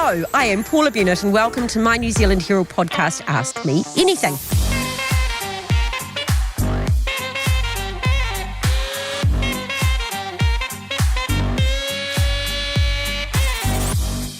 Hello, I am Paula Bennett and welcome to my New Zealand Herald podcast, Ask Me Anything.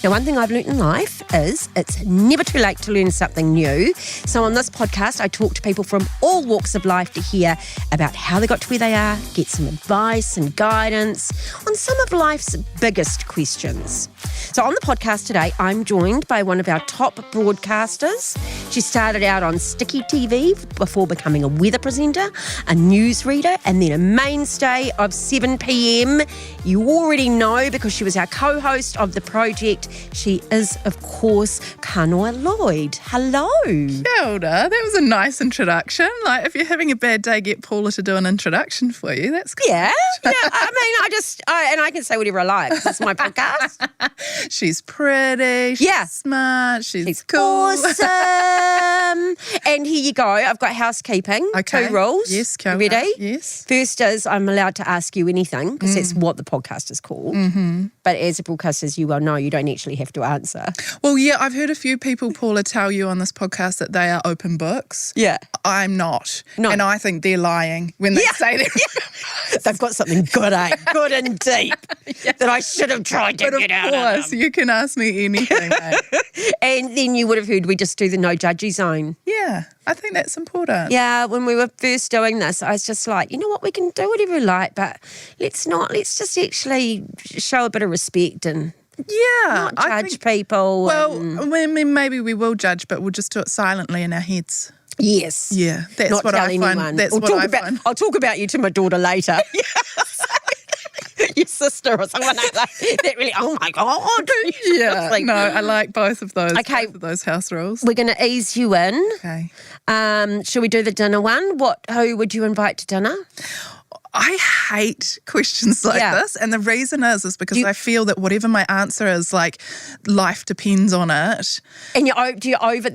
Now, one thing I've learnt in life is it's never too late to learn something new. So on this podcast, I talk to people from all walks of life to hear about how they got to where they are, get some advice and guidance on some of life's biggest questions. So on the podcast today, I'm joined by one of our top broadcasters. She started out on Sticky TV before becoming a weather presenter, a newsreader, and then a mainstay of 7pm. You already know because she was our co-host of the project. She is, of course, Kanoa Lloyd. Hello. Kia ora. That was a nice introduction. Like, if you're having a bad day, get Paula to do an introduction for you. That's good. Yeah. I can say whatever I like. It's my podcast. She's pretty. She's smart. She's cool. Awesome. And here you go. I've got housekeeping. Okay. 2 rules. Yes. You ready? Yes. First is I'm allowed to ask you anything because that's what the podcast is called. Mm-hmm. But as a broadcaster, as you well know, you don't actually have to answer. Well, yeah, I've heard a few people, Paula, tell you on this podcast that they are open books. Yeah. I'm not. No. And I think they're lying when they say they're They've got something good, good and deep that I should have tried to get out of them. Of course, you can ask me anything, mate. And then you would have heard we just do the no judgy zone. Yeah, I think that's important. Yeah, when we were first doing this, I was just like, you know what, we can do whatever we like, but let's just actually show a bit of respect and not judge people. Well, maybe we will judge, but we'll just do it silently in our heads. Yes. Yeah, that's not what tell I find. Anyone. That's what I find. I'll talk about you to my daughter later. Your sister or someone like that. That really, oh my God. Yeah, no, I like both of those. Okay. Both of those house rules. We're going to ease you in. Okay. Shall we do the dinner one? Who would you invite to dinner? I hate questions like this, and the reason is because I feel that whatever my answer is, like, life depends on it. And you overthink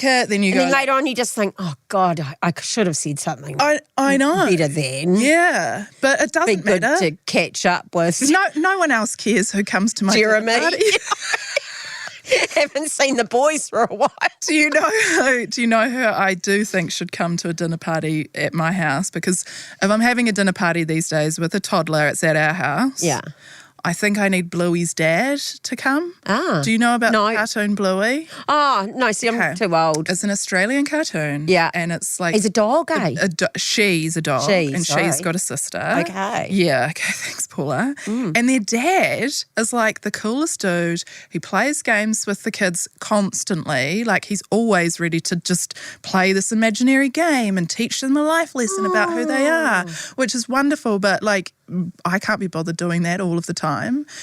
it. Then you go. And then later on, you just think, "Oh God, I should have said something." I know better then. Yeah, but it doesn't matter. Be good to catch up with. No one else cares who comes to my Jeremy. dinner party. Haven't seen the boys for a while. Do you know who I do think should come to a dinner party at my house? Because if I'm having a dinner party these days with a toddler, it's at our house. Yeah. I think I need Bluey's dad to come. Ah. Do you know about the cartoon Bluey? Oh, no, see, I'm too old. It's an Australian cartoon. Yeah. And it's like... He's a dog, eh? She's a dog. She's got a sister. Okay. Yeah, okay, thanks, Paula. And their dad is like the coolest dude. He plays games with the kids constantly. Like, he's always ready to just play this imaginary game and teach them a life lesson about who they are, which is wonderful. But, like, I can't be bothered doing that all of the time.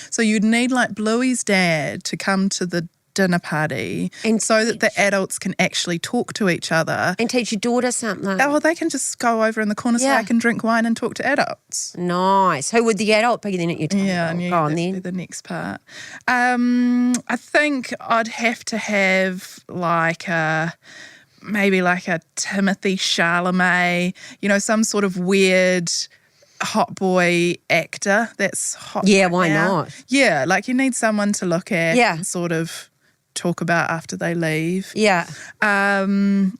So you'd need like Bluey's dad to come to the dinner party and so that the adults can actually talk to each other. And teach your daughter something. Oh, they can just go over in the corner so I can drink wine and talk to adults. Nice. Who would the adult be then at your table? Yeah, that'd be the next part. I think I'd have to have maybe a Timothy Chalamet, some sort of weird hot boy actor that's hot. Yeah, why not? Yeah, like you need someone to look at and sort of talk about after they leave. Yeah. And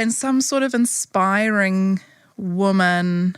some sort of inspiring woman.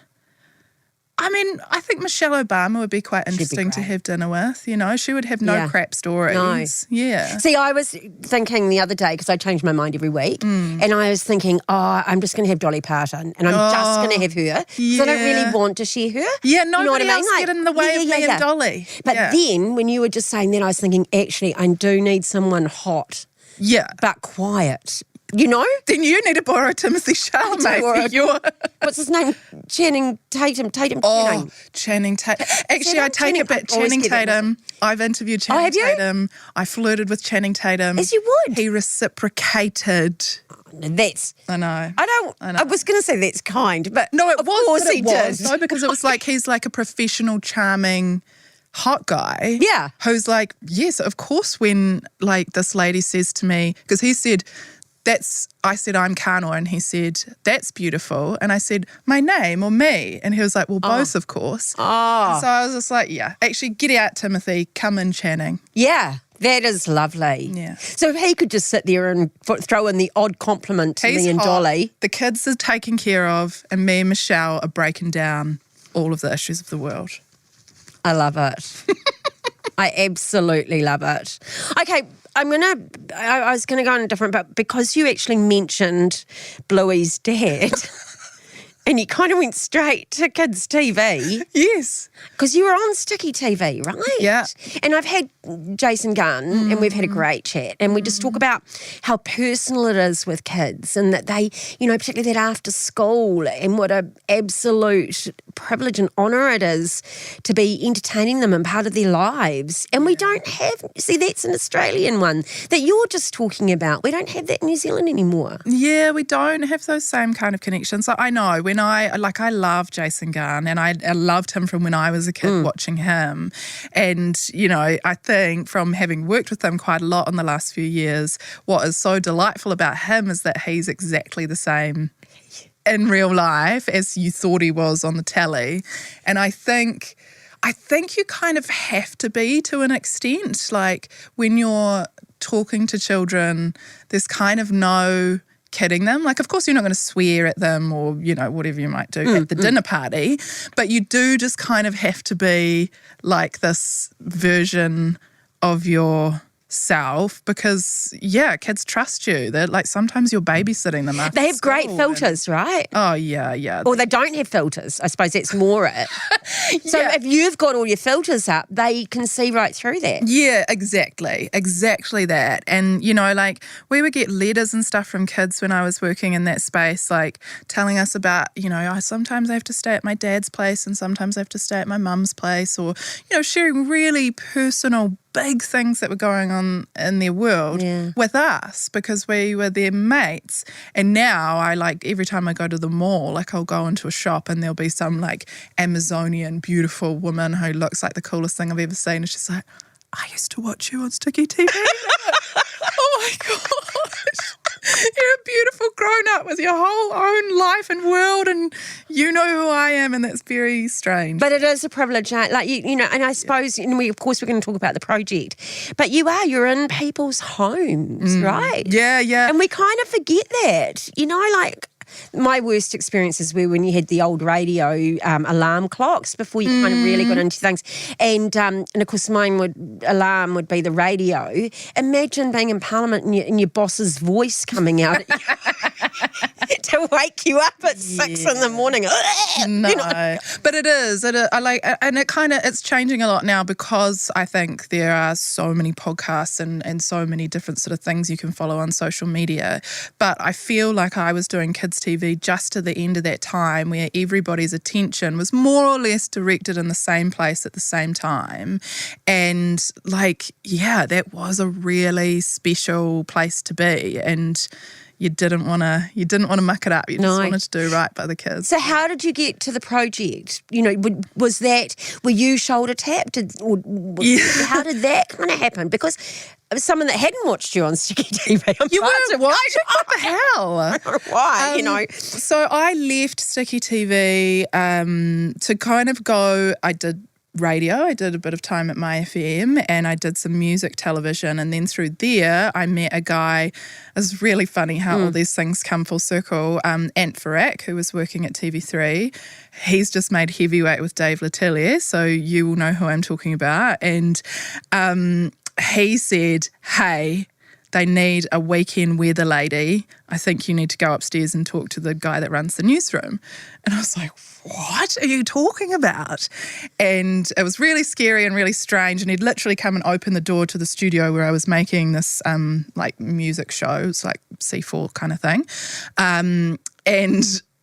I mean, I think Michelle Obama would be quite interesting to have dinner with. She would have no crap stories. No. Yeah. See, I was thinking the other day, because I change my mind every week, and I was thinking, I'm just going to have Dolly Parton, and I'm just going to have her. Because I don't really want to share her. Yeah, nobody else get in the way of me and Dolly. But then, when you were just saying that, I was thinking, actually, I do need someone hot. Yeah. But quiet. Then you need to borrow Timothy Chalamet. What's his name? Channing Tatum. Oh, Channing Tatum. Actually, I take it back. Channing Tatum. I've interviewed Channing Tatum. I flirted with Channing Tatum. As you would. He reciprocated. I know. I was going to say that's kind, but no, it of course he did. No, because it was like he's like a professional, charming, hot guy. Yeah. Who's like, yes, of course. When like this lady says to me, because he said. I said, I'm Kanoa, and he said, that's beautiful. And I said, my name or me? And he was like, well, both, of course. Oh. So I was just like, yeah, actually, get out, Timothy, come in, Channing. Yeah, That is lovely. Yeah. So if he could just sit there and throw in the odd compliment to He's me and hot. Dolly. The kids are taken care of, and me and Michelle are breaking down all of the issues of the world. I love it. I absolutely love it. Okay, I was going to go on a different, but because you actually mentioned Bluey's dad, and you kind of went straight to kids' TV. Yes. Because you were on Sticky TV, right? Yeah. And I've had Jason Gunn and we've had a great chat, and we just talk about how personal it is with kids, and that they, particularly that after school, and what an absolute privilege and honour it is to be entertaining them and part of their lives. And we don't have, that's an Australian one that you're just talking about. We don't have that in New Zealand anymore. Yeah, we don't have those same kind of connections. So I know when I love Jason Gunn, and I loved him from when I was a kid watching him. And, I think from having worked with him quite a lot in the last few years, what is so delightful about him is that he's exactly the same in real life as you thought he was on the telly. And I think you kind of have to be, to an extent. Like when you're talking to children, there's kind of no kidding them. Like, of course, you're not going to swear at them or, whatever you might do at the dinner party, but you do just kind of have to be like this version of yourself because, kids trust you. They're like, sometimes you're babysitting them after They have great school filters, right? Oh, yeah. Or they don't have filters. I suppose that's more it. So if you've got all your filters up, they can see right through that. Yeah, exactly that. And, we would get letters and stuff from kids when I was working in that space, like telling us about, sometimes I have to stay at my dad's place and sometimes I have to stay at my mum's place, or, sharing really personal big things that were going on in their world with us because we were their mates. And now every time I go to the mall, I'll go into a shop and there'll be some Amazonian beautiful woman who looks like the coolest thing I've ever seen. And she's like, I used to watch you on Sticky TV. Oh my gosh. You're a beautiful grown-up with your whole own life and world, and you know who I am, and that's very strange. But it is a privilege, and I suppose, we're going to talk about the project, but you're in people's homes, right? Yeah. And we kind of forget that, my worst experiences were when you had the old radio alarm clocks before you kind of really got into things. And of course, alarm would be the radio. Imagine being in Parliament and your boss's voice coming out to wake you up at 6 in the morning. No, but it is. It's changing a lot now because I think there are so many podcasts and so many different sort of things you can follow on social media. But I feel like I was doing kids TV just to the end of that time where everybody's attention was more or less directed in the same place at the same time. And that was a really special place to be. And you didn't want to muck it up. You just wanted to do right by the kids. So how did you get to the project? Were you shoulder tapped? How did that kind of happen? Because someone that hadn't watched you on Sticky TV. You weren't watching? What the hell? Why? So I left Sticky TV to kind of go, I did radio. I did a bit of time at My FM and I did some music television, and then through there I met a guy. It's really funny how all these things come full circle. Ant Farak, who was working at TV3, he's just made Heavyweight with Dave Letelier, so you will know who I'm talking about. And he said, hey, they need a weekend weather lady. I think you need to go upstairs and talk to the guy that runs the newsroom. And I was like, what are you talking about? And it was really scary and really strange. And he'd literally come and open the door to the studio where I was making this music show. It's like C4 kind of thing. And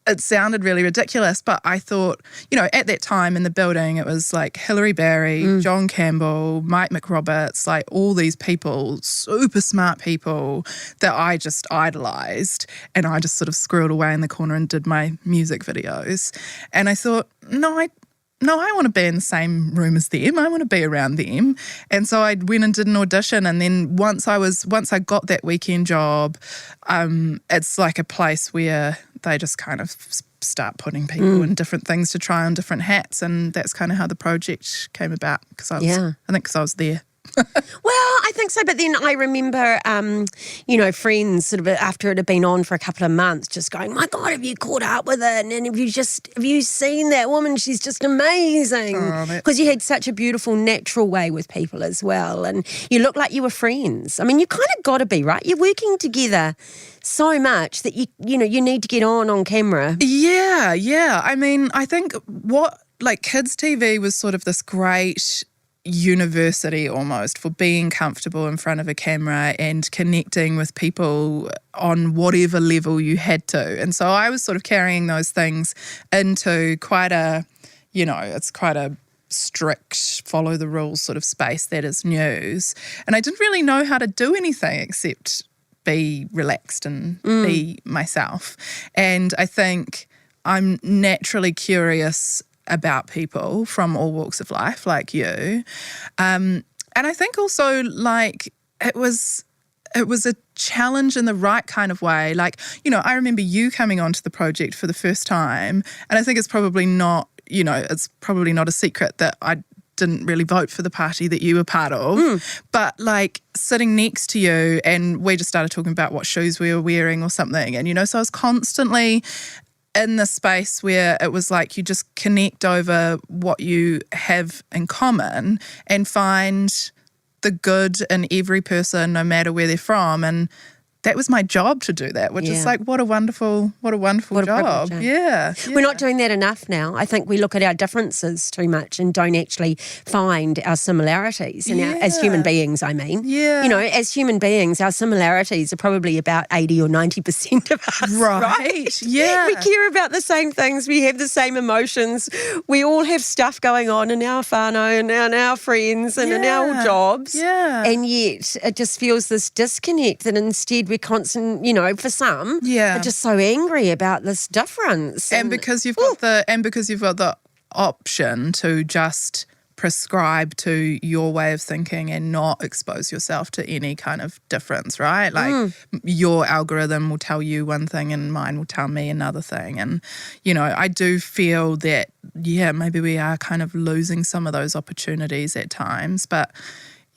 it sounded really ridiculous, but I thought, at that time in the building, it was like Hilary Barry, John Campbell, Mike McRoberts, like all these people, super smart people that I just idolised, and I just sort of squirreled away in the corner and did my music videos. And I thought, no, I want to be in the same room as them. I want to be around them. And so I went and did an audition. And then once I got that weekend job, it's like a place where they just kind of start putting people in different things to try on different hats. And that's kind of how the project came about because I was there. Well, I think so. But then I remember, friends sort of after it had been on for a couple of months just going, my God, have you caught up with it? And have you seen that woman? She's just amazing. Because you had such a beautiful, natural way with people as well. And you looked like you were friends. I mean, you kind of got to be, right? You're working together so much that you need to get on camera. Yeah. I mean, I think kids TV was sort of this great university almost for being comfortable in front of a camera and connecting with people on whatever level you had to. And so I was sort of carrying those things into quite a strict, follow the rules sort of space that is news. And I didn't really know how to do anything except be relaxed and be myself. And I think I'm naturally curious about people from all walks of life like you. And I think also it was a challenge in the right kind of way. I remember you coming onto the project for the first time, and I think it's probably not a secret that I didn't really vote for the party that you were part of, but sitting next to you and we just started talking about what shoes we were wearing or something. And, so I was constantly in the space where it was like you just connect over what you have in common and find the good in every person, no matter where they're from. And that was my job to do that, which is what a wonderful job. Yeah. We're not doing that enough now. I think we look at our differences too much and don't actually find our similarities. And as human beings, I mean. Yeah. As human beings, our similarities are probably about 80 or 90% of us. Right? Yeah. We care about the same things. We have the same emotions. We all have stuff going on in our whānau and in our friends and in our jobs. Yeah. And yet it just feels this disconnect that instead we're constant, for some, are just so angry about this difference. And because you've got the option to just prescribe to your way of thinking and not expose yourself to any kind of difference, right? Your algorithm will tell you one thing and mine will tell me another thing. And, I do feel that, maybe we are kind of losing some of those opportunities at times. But,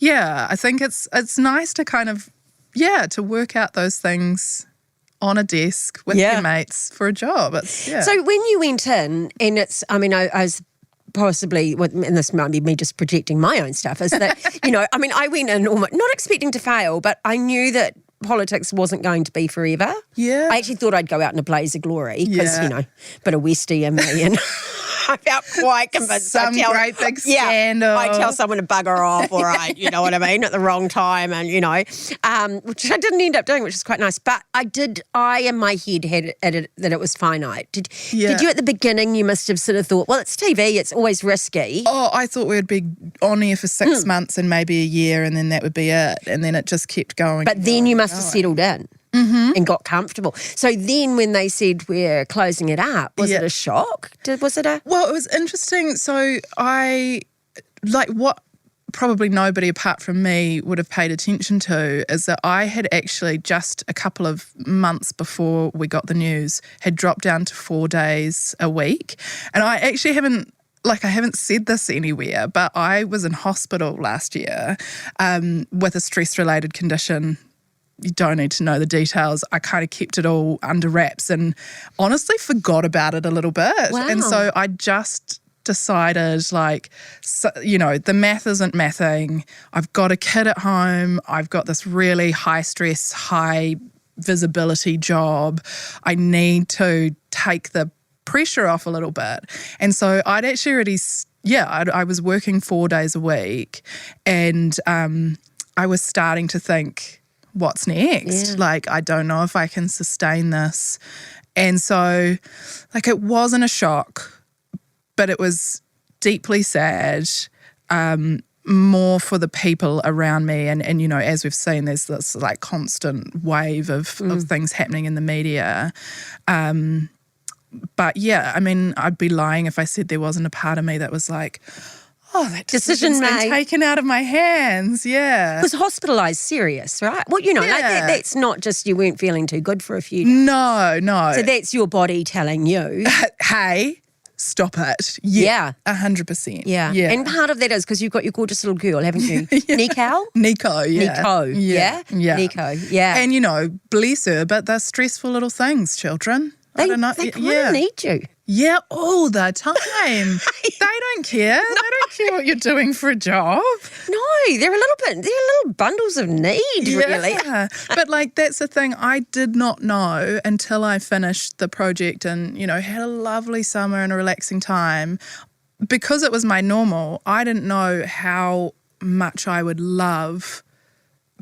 I think it's nice to kind of, to work out those things on a desk with your mates for a job. So when you went in, and I was possibly, and this might be me just projecting my own stuff, is that, I went in almost, not expecting to fail, but I knew that politics wasn't going to be forever. Yeah. I actually thought I'd go out in a blaze of glory because, bit of Westie in me and I felt quite convinced. Some great big scandal. I tell someone to bugger off, all right, you know what I mean, at the wrong time and, which I didn't end up doing, which is quite nice. But I in my head had it that it was finite. Did you at the beginning, you must have sort of thought, well, it's TV, it's always risky. Oh, I thought we'd be on here for 6 months and maybe a year and then that would be it. And then it just kept going. But then you must have settled in. And got comfortable. So then when they said we're closing it up, was it a shock? Well, it was interesting. So what probably nobody apart from me would have paid attention to is that I had actually just a couple of months before we got the news had dropped down to 4 days a week. And I actually haven't said this anywhere, but I was in hospital last year with a stress-related condition. You don't need to know the details. I kind of kept it all under wraps and honestly forgot about it a little bit. Wow. And so I just decided the math isn't mathing. I've got a kid at home. I've got this really high stress, high visibility job. I need to take the pressure off a little bit. And so I'd actually already, I was working 4 days a week and I was starting to think, what's next? I don't know if I can sustain this. And so, it wasn't a shock, but it was deeply sad, more for the people around me. And as we've seen, there's this constant wave of things happening in the media. But I'd be lying if I said there wasn't a part of me that was like, oh, that decision's been taken out of my hands, It was hospitalised serious, right? Well, that's not just you weren't feeling too good for a few days. No. So that's your body telling you. Hey, stop it. Yeah. 100%. Yeah. And part of that is because you've got your gorgeous little girl, haven't you? Nico? Nico, yeah. Nico, yeah? Nico, yeah. And, you know, bless her, but they're stressful little things, children. I don't know. They kind of need you. Yeah, all the time. They don't care. No. They don't care what you're doing for a job. No, they're little bundles of need, really. Yeah, but like that's the thing. I did not know until I finished the project and, you know, had a lovely summer and a relaxing time. Because it was my normal, I didn't know how much I would love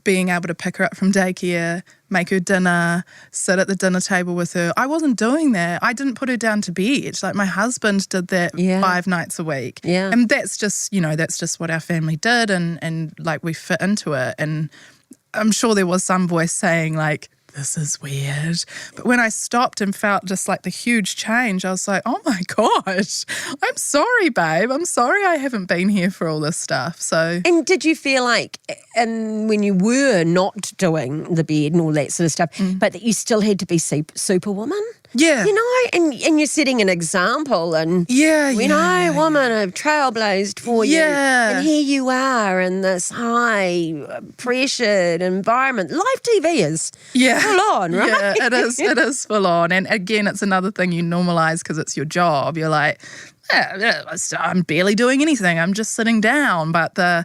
being able to pick her up from daycare, make her dinner, sit at the dinner table with her. I wasn't doing that. I didn't put her down to bed. Like my husband did that 5 nights a week. Yeah. And that's just, you know, that's just what our family did and like we fit into it. And I'm sure there was some voice saying like, this is weird. But when I stopped and felt just like the huge change, I was like, oh my gosh, I'm sorry, babe. I'm sorry I haven't been here for all this stuff. So. And did you feel like, and when you were not doing the bed and all that sort of stuff, but that you still had to be superwoman? Yeah. You know, and you're setting an example and, woman have trailblazed for you. And here you are in this high pressured environment. Live TV is full on, right? Yeah, it is full on. And again, it's another thing you normalize because it's your job. You're like, I'm barely doing anything. I'm just sitting down. But I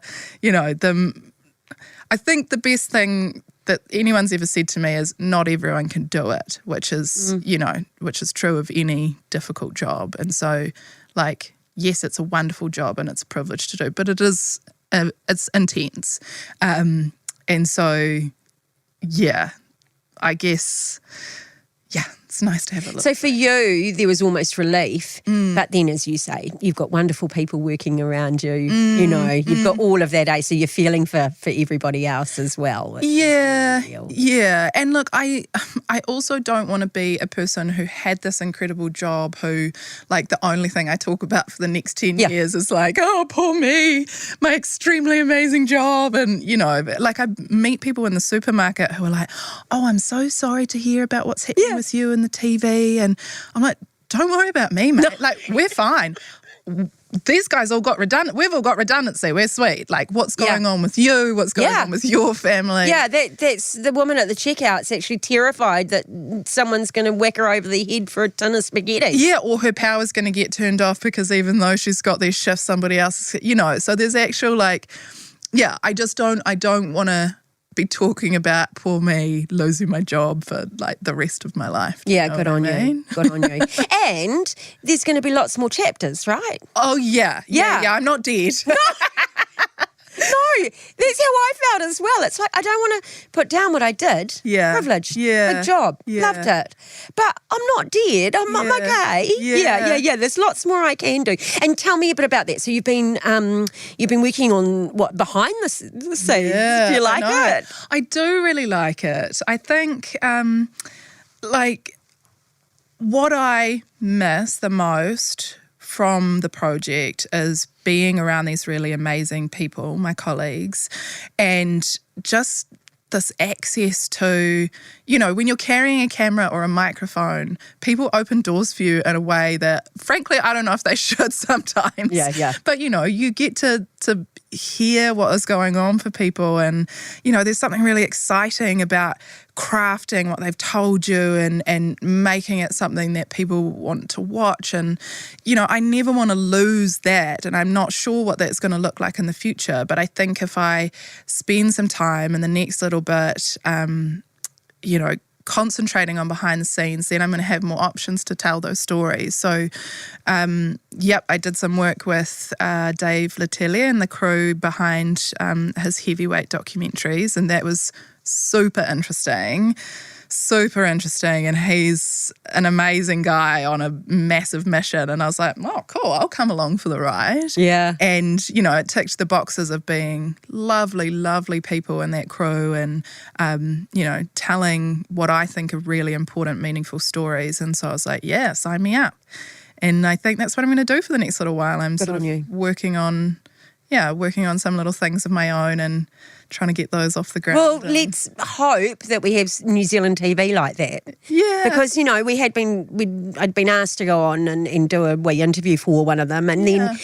think the best thing that anyone's ever said to me is not everyone can do it, which is, which is true of any difficult job. And so, like, yes, it's a wonderful job and it's a privilege to do, but it is, it's intense. And so, I guess, it's nice to have a look. So for you, there was almost relief, but then as you say, you've got wonderful people working around you, you've got all of that, so you're feeling for everybody else as well. Yeah. And look, I also don't want to be a person who had this incredible job who, like, the only thing I talk about for the next 10 years is like, oh, poor me, my extremely amazing job. And, like I meet people in the supermarket who are like, oh, I'm so sorry to hear about what's happening with you and the TV, and I'm like, don't worry about me, mate. Like, we're fine. These guys all got redundant. We've all got redundancy. We're sweet. Like, what's going on with you? What's going on with your family? Yeah, that's the woman at the checkout's actually terrified that someone's going to whack her over the head for a tin of spaghetti. Yeah, or her power's going to get turned off because even though she's got these shifts, somebody else, So there's actual I don't want to be talking about poor me losing my job for like the rest of my life. Yeah, good on you. Good on you. And there's going to be lots more chapters, right? Oh, yeah. I'm not dead. No, that's how I felt as well. It's like, I don't want to put down what I did. Yeah. Privileged. Yeah. Good job. Yeah. Loved it. But I'm not dead. I'm okay. Yeah. There's lots more I can do. And tell me a bit about that. So you've been working on what, behind the scenes? Yeah, do you like it? I do really like it. I think what I miss the most from the project is being around these really amazing people, my colleagues, and just this access to, when you're carrying a camera or a microphone, people open doors for you in a way that, frankly, I don't know if they should sometimes. Yeah. But, you get to hear what is going on for people and, there's something really exciting about crafting what they've told you and making it something that people want to watch. And, I never want to lose that. And I'm not sure what that's going to look like in the future. But I think if I spend some time in the next little bit, concentrating on behind the scenes, then I'm going to have more options to tell those stories. So, I did some work with Dave Letelier and the crew behind his heavyweight documentaries, and that was super interesting. And he's an amazing guy on a massive mission. And I was like, oh, cool, I'll come along for the ride. Yeah. And, it ticked the boxes of being lovely, lovely people in that crew and, telling what I think are really important, meaningful stories. And so I was like, yeah, sign me up. And I think that's what I'm going to do for the next little while. I'm working on some little things of my own and trying to get those off the ground. Well, let's hope that we have New Zealand TV like that. Yeah. Because, I'd been asked to go on and do a wee interview for one of them, and then,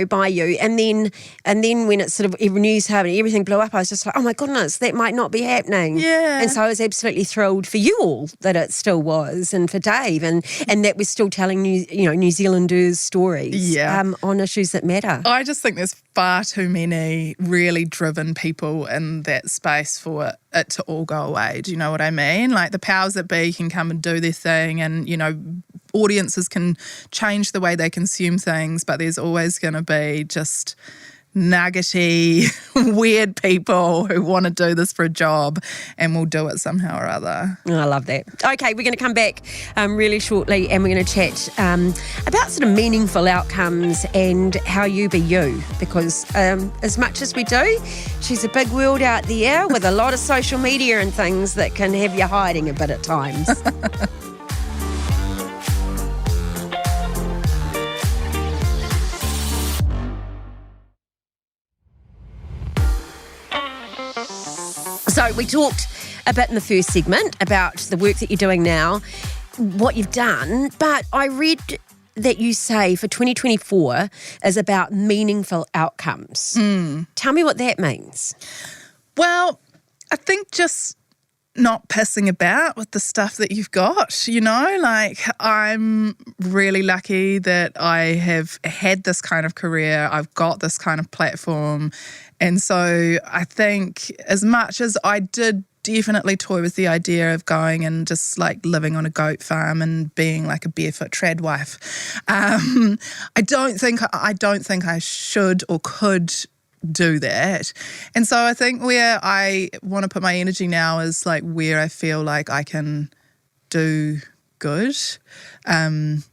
by you. And then when it's sort of news happened, everything blew up, I was just like, oh my goodness, that might not be happening. Yeah. And so I was absolutely thrilled for you all that it still was, and for Dave, and that we're still telling New Zealanders' stories on issues that matter. I just think there's far too many really driven people in that space for it to all go away. Do you know what I mean? Like, the powers that be can come and do their thing, and, audiences can change the way they consume things, but there's always going to be just nuggety, weird people who want to do this for a job and will do it somehow or other. Oh, I love that. Okay, we're going to come back really shortly, and we're going to chat about sort of meaningful outcomes and how you be you, because as much as we do, she's a big world out there with a lot of social media and things that can have you hiding a bit at times. So we talked a bit in the first segment about the work that you're doing now, what you've done, but I read that you say for 2024 is about meaningful outcomes. Tell me what that means. Well, I think just not pissing about with the stuff that you've got, like, I'm really lucky that I have had this kind of career. I've got this kind of platform. And so I think, as much as I did definitely toy with the idea of going and just like living on a goat farm and being like a barefoot trad wife, I don't think I should or could do that. And so I think where I want to put my energy now is like where I feel like I can do good, and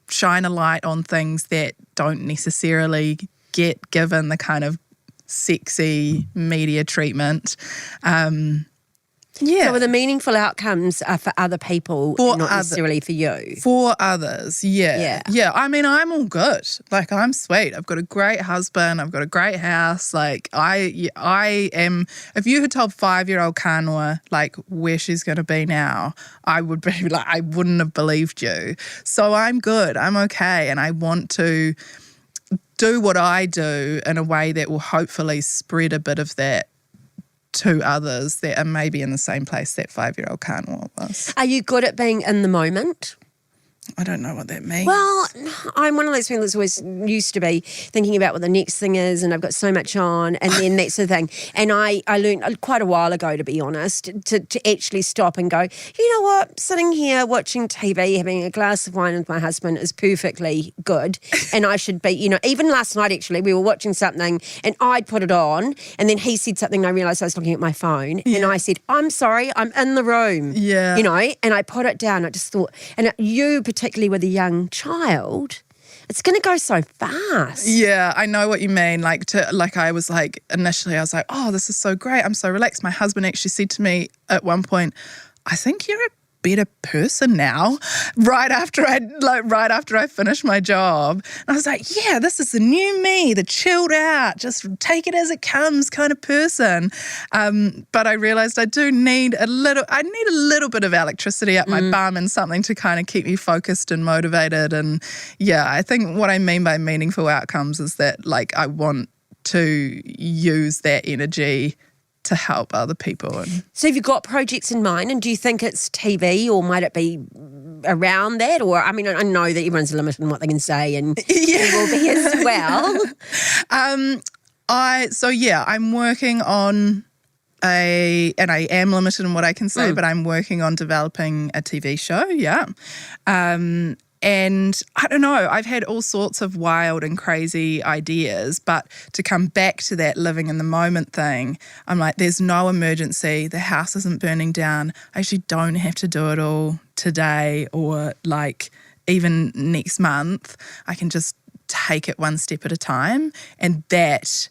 shine a light on things that don't necessarily get given the kind of sexy media treatment. So the meaningful outcomes are for other people, not necessarily for you. For others, yeah. I mean, I'm all good. Like, I'm sweet. I've got a great husband. I've got a great house. Like, I am. If you had told 5-year-old Kanoa like where she's going to be now, I would be like, I wouldn't have believed you. So I'm good. I'm okay, and I want to do what I do in a way that will hopefully spread a bit of that to others that are maybe in the same place that 5-year-old Kanoa was. Are you good at being in the moment? I don't know what that means. Well, I'm one of those people that's always used to be thinking about what the next thing is, and I've got so much on, and then that sort of thing. And I learned quite a while ago, to be honest, to actually stop and go, you know what, sitting here watching TV, having a glass of wine with my husband is perfectly good. And I should be, even last night actually, we were watching something and I'd put it on, and then he said something and I realised I was looking at my phone, and I said, I'm sorry, I'm in the room. Yeah. And I put it down. I just thought, and you particularly with a young child, it's going to go so fast. Yeah, I know what you mean. I was like, initially I was like, oh, this is so great. I'm so relaxed. My husband actually said to me at one point, I think you're a better person now, right after I finished my job. And I was like, yeah, this is the new me, the chilled out, just take it as it comes kind of person. But I realized I need a little bit of electricity up my bum and something to kind of keep me focused and motivated. And yeah, I think what I mean by meaningful outcomes is that like I want to use that energy to help other people. So have you got projects in mind, and do you think it's TV or might it be around that? Or, I mean, I know that everyone's limited in what they can say, and you will be as well. I'm working on and I am limited in what I can say, but I'm working on developing a TV show, and I don't know, I've had all sorts of wild and crazy ideas, but to come back to that living in the moment thing, I'm like, there's no emergency. The house isn't burning down. I actually don't have to do it all today or like even next month. I can just take it one step at a time. And that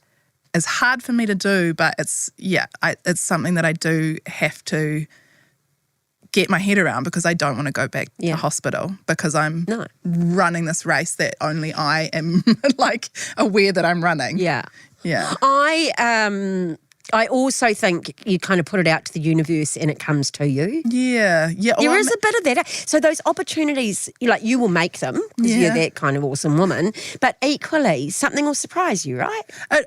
is hard for me to do, but it's something that I do have to get my head around because I don't want to go back to hospital because I'm running this race that only I am like aware that I'm running. Yeah. Yeah. I also think you kind of put it out to the universe and it comes to you. Yeah. Yeah. There is a bit of that. So those opportunities, you will make them because you're that kind of awesome woman. But equally, something will surprise you, right?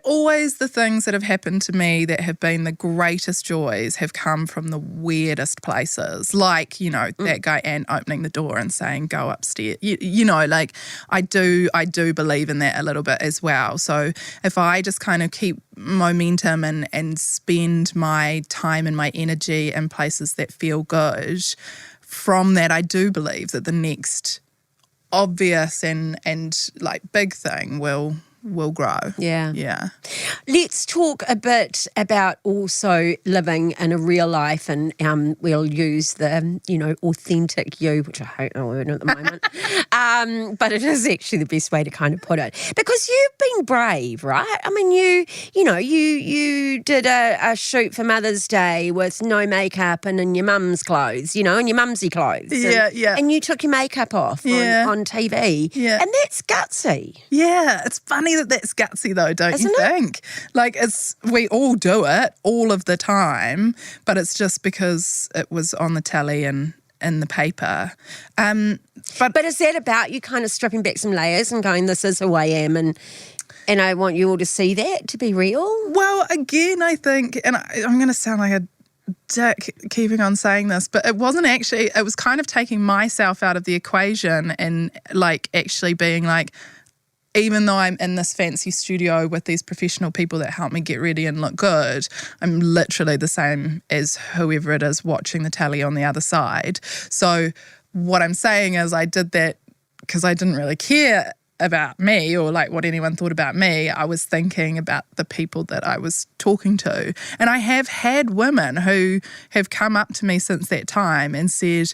Always the things that have happened to me that have been the greatest joys have come from the weirdest places. Like, that guy Ant opening the door and saying, go upstairs. Like I do believe in that a little bit as well. So if I just kind of keep momentum and spend my time and my energy in places that feel good, from that I do believe that the next obvious and like big thing will grow. Yeah. Yeah. Let's talk a bit about also living in a real life, and we'll use the, authentic you, which I hate the word at the moment, but it is actually the best way to kind of put it. Because you've been brave, right? I mean, you did a shoot for Mother's Day with no makeup and in your mum's clothes, in your mumsy clothes. Yeah. And you took your makeup off on TV. Yeah. And that's gutsy. Yeah. It's funny that's gutsy though, don't you think? Like we all do it all of the time, but it's just because it was on the telly and in the paper. But is that about you kind of stripping back some layers and going, this is who I am, and I want you all to see that, to be real? Well, again, I think, and I'm going to sound like a dick keeping on saying this, but it wasn't actually, it was kind of taking myself out of the equation and like actually being like, even though I'm in this fancy studio with these professional people that help me get ready and look good, I'm literally the same as whoever it is watching the telly on the other side. So what I'm saying is I did that because I didn't really care about me or like what anyone thought about me. I was thinking about the people that I was talking to. And I have had women who have come up to me since that time and said,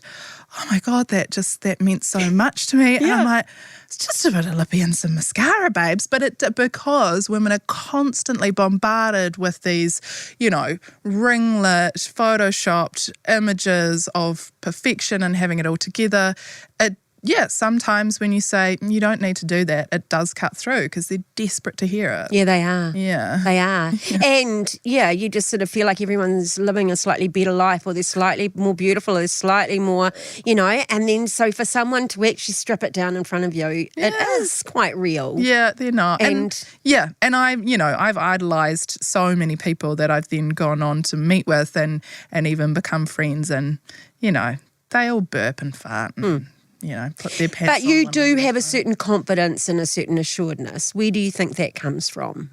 oh my God, that meant so much to me. And I'm like, it's just a bit of lippy and some mascara, babes. But because women are constantly bombarded with these, ringlet, photoshopped images of perfection and having it all together, sometimes when you say you don't need to do that, it does cut through because they're desperate to hear it. Yeah, they are. Yeah. They are. And, you just sort of feel like everyone's living a slightly better life, or they're slightly more beautiful, or they're slightly more, and then so for someone to actually strip it down in front of you, it is quite real. Yeah, they're not. And I've idolised so many people that I've then gone on to meet with and even become friends, and, they all burp and fart and put their pants on. But you do have a certain confidence and a certain assuredness. Where do you think that comes from?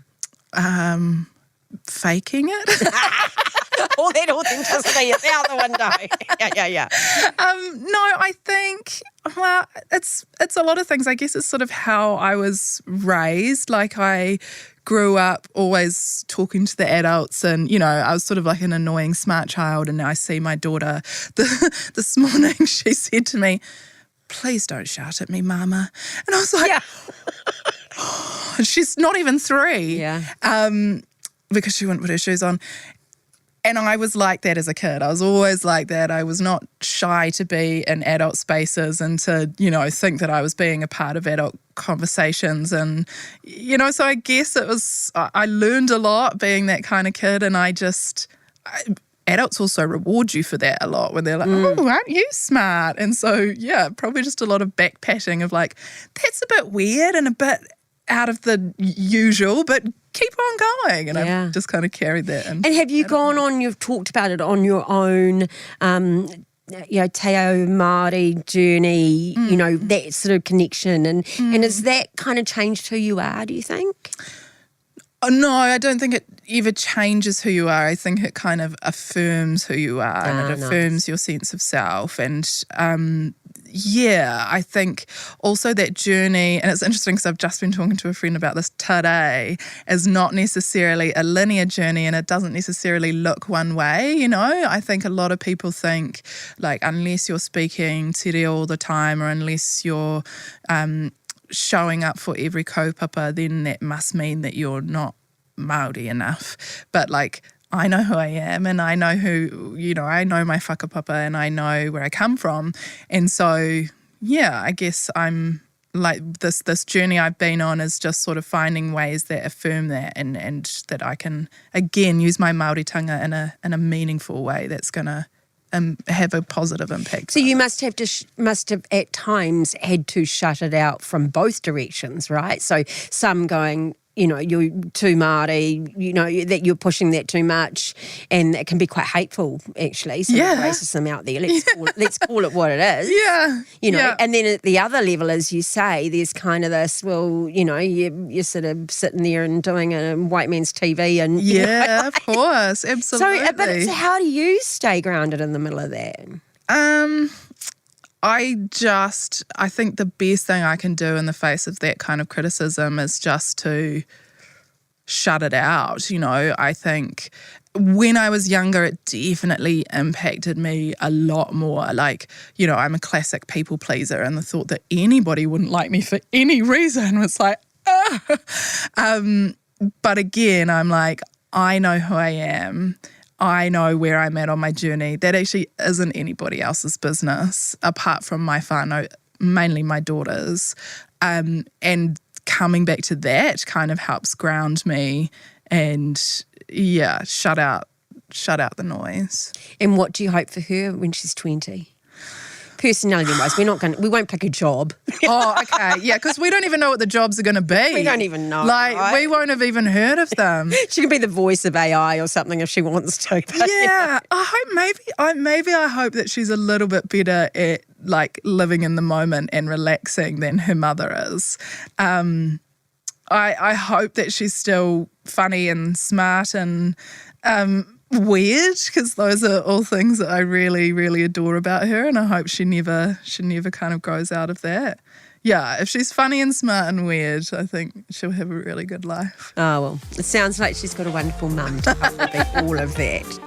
Faking it. All that authenticity is out the window. Yeah. No, I think, it's a lot of things. I guess it's sort of how I was raised. Like I grew up always talking to the adults and, I was sort of like an annoying smart child, and now I see my daughter. This morning she said to me, please don't shout at me, Mama. And I was like, she's not even 3. Yeah. Because she wouldn't put her shoes on. And I was like that as a kid. I was always like that. I was not shy to be in adult spaces and to, think that I was being a part of adult conversations. And, so I guess I learned a lot being that kind of kid, and adults also reward you for that a lot when they're like, oh, aren't you smart? And so, probably just a lot of back patting of like, that's a bit weird and a bit out of the usual, but keep on going. And I've just kind of carried that. And have you gone on, you've talked about it on your own, Te Ao Māori journey, that sort of connection. And has that kind of changed who you are, do you think? Oh, no, I don't think it ever changes who you are. I think it kind of affirms who you are, and it affirms your sense of self. And I think also that journey, and it's interesting because I've just been talking to a friend about this today, is not necessarily a linear journey, and it doesn't necessarily look one way, I think a lot of people think like unless you're speaking te reo all the time, or unless you're showing up for every kaupapa, then that must mean that you're not Māori enough. But like, I know who I am, and I know who, I know my whakapapa, and I know where I come from. And so, yeah, I guess I'm like this journey I've been on is just sort of finding ways that affirm that and that I can, again, use my Māoritanga in a meaningful way that's going to have a positive impact. So you must have at times had to shut it out from both directions, right? So some going, you're too Māori, that you're pushing that too much, and it can be quite hateful, actually. Some racism out there. Let's call it what it is. Yeah. And then at the other level, as you say, there's kind of this, well, you're sort of sitting there and doing a white man's TV, and of course, absolutely. So how do you stay grounded in the middle of that? I think the best thing I can do in the face of that kind of criticism is just to shut it out. I think when I was younger, it definitely impacted me a lot more. Like, I'm a classic people pleaser, and the thought that anybody wouldn't like me for any reason was like, but again, I'm like, I know who I am. I know where I'm at on my journey. That actually isn't anybody else's business apart from my whānau, mainly my daughters. And coming back to that kind of helps ground me and, shut out the noise. And what do you hope for her when she's 20? Personality-wise, we won't pick a job. Oh, okay. Yeah, because we don't even know what the jobs are going to be. We don't even know. Right? We won't have even heard of them. She can be the voice of AI or something if she wants to. But yeah, I hope I hope that she's a little bit better at like living in the moment and relaxing than her mother is. I hope that she's still funny and smart and weird, because those are all things that I really, really adore about her, and I hope she never kind of grows out of that. Yeah, if she's funny and smart and weird, I think she'll have a really good life. Oh, well, it sounds like she's got a wonderful mum to hopefully be all of that.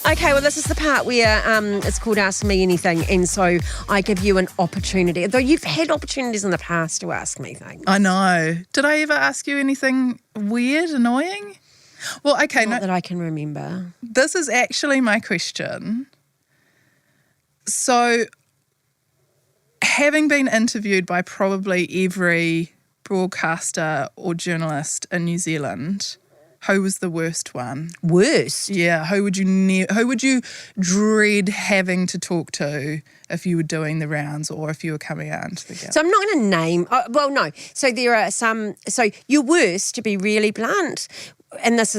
Okay, well, this is the part where it's called Ask Me Anything, and so I give you an opportunity. Though you've had opportunities in the past to ask me things. I know. Did I ever ask you anything weird, annoying? Well, okay. Not that I can remember. This is actually my question. So, having been interviewed by probably every broadcaster or journalist in New Zealand, who was the worst one? Worst? Yeah. Who would you dread having to talk to if you were doing the rounds or if you were coming out into the gala? So I'm not going to name. Well, no. So there are some. So your worst, to be really blunt, and it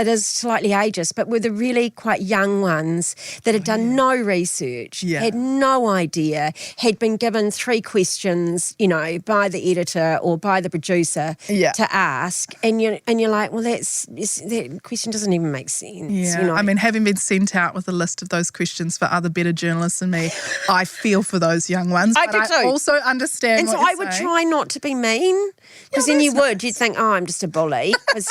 is slightly ageist, but were the really quite young ones that had done no research, had no idea, had been given 3 questions, by the editor or by the producer to ask, and you're like, well, that question doesn't even make sense. Yeah, I mean, having been sent out with a list of those questions for other better journalists than me, I feel for those young ones. I do too. I also understand. And what so you're I would saying. try not to be mean, because then you'd think, oh, I'm just a bully, because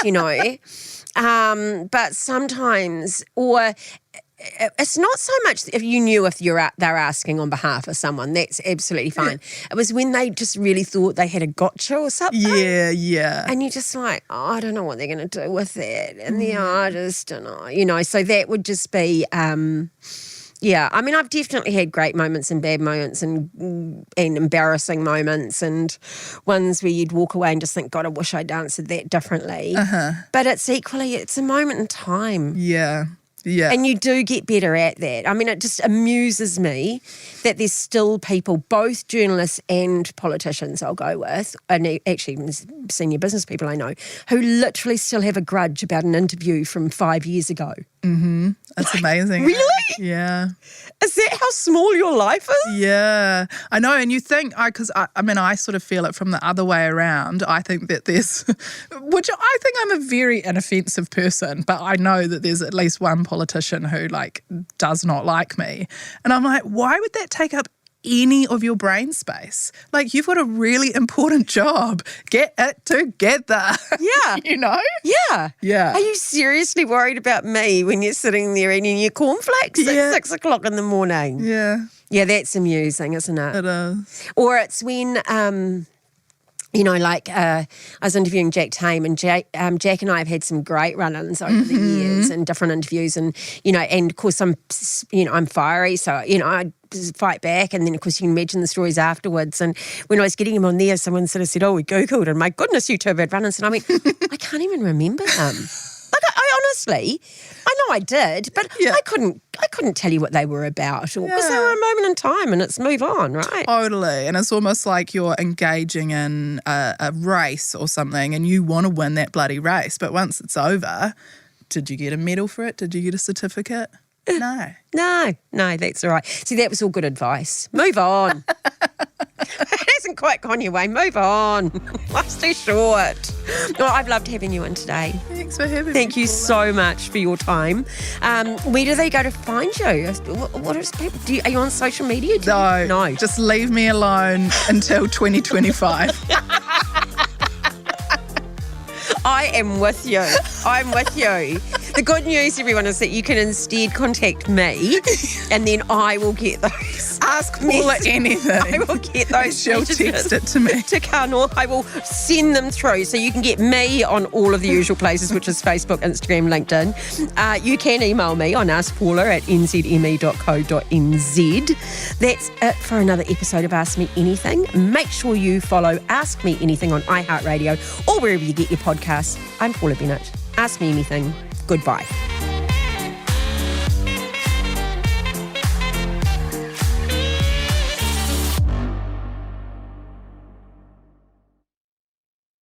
but sometimes, or it's not so much if you knew if they're asking on behalf of someone, that's absolutely fine. It was when they just really thought they had a gotcha or something. Yeah. And you're just like, oh, I don't know what they're going to do with that. And the artist, don't know, so that would just be, I mean, I've definitely had great moments and bad moments and embarrassing moments and ones where you'd walk away and just think, God, I wish I'd answered that differently. But it's a moment in time. Yeah. And you do get better at that. I mean, it just amuses me that there's still people, both journalists and politicians I'll go with, and actually senior business people I know, who literally still have a grudge about an interview from 5 years ago. Mm-hmm. That's amazing. Really? Yeah. Is that how small your life is? Yeah. I know. And you think, because I sort of feel it from the other way around. I think that there's, which I think I'm a very inoffensive person, but I know that there's at least one politician who does not like me. And I'm like, why would that take up any of your brain space? Like, you've got a really important job. Get it together. Yeah. Yeah. Yeah. Are you seriously worried about me when you're sitting there eating your cornflakes at 6 o'clock in the morning? Yeah. Yeah, that's amusing, isn't it? It is. Or it's when, I was interviewing Jack Tame, and Jack and I have had some great run-ins over the years and different interviews, and of course I'm fiery, so I fight back, and then of course you can imagine the stories afterwards. And when I was getting him on there, someone sort of said, "Oh, we Googled, and my goodness, you two have had run-ins," and I went, I can't even remember them. Like I honestly, I know I did, but I couldn't tell you what they were about, because they were a moment in time, and it's move on, right? Totally. And it's almost like you're engaging in a race or something, and you want to win that bloody race. But once it's over, did you get a medal for it? Did you get a certificate? No. No, that's all right. See, that was all good advice. Move on. It hasn't quite gone your way. Move on. Life's too short. Well, I've loved having you in today. Thanks for having me. Thank you so much for your time. Where do they go to find you? What is people? Are you on social media? No. Just leave me alone until 2025. I am with you. I'm with you. The good news, everyone, is that you can instead contact me, and then I will get those. Ask Paula anything. I will get those. She'll text it to me. To Kanoa. I will send them through. So you can get me on all of the usual places, which is Facebook, Instagram, LinkedIn. You can email me on askpaula@nzherald.co.nz. That's it for another episode of Ask Me Anything. Make sure you follow Ask Me Anything on iHeartRadio or wherever you get your podcasts. I'm Paula Bennett. Ask Me Anything. Goodbye.